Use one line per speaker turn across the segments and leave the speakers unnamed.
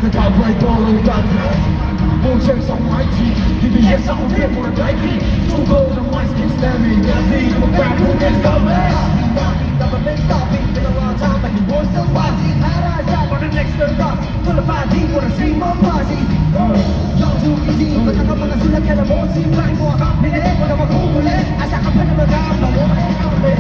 จะก้าวไปต่อเลยกันโมเชงสองไม้ทีที่มีเยสเอาเรียกว่าไนกี้ทุกคนน้ำไม้สกินสแตนดี้เดลี่มันแบกพวกเอสตอเมสแต่มันเป็นสตอปิ้งเป็นa long time but you boys still watching paradise out on the next turn up full of ID wanna see more party Y'all too easyก็ทำกับมันสุดแล้วแค่ละโมซีไม่กลัวไม่ได้ก็ทำมาคู่กันเลยอาจจะขับเพื่อนมาดามเราโว้ยเอาเลย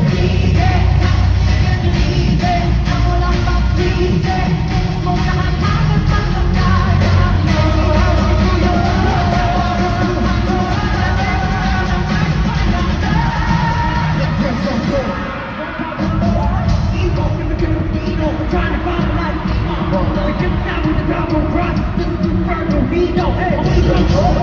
Hey,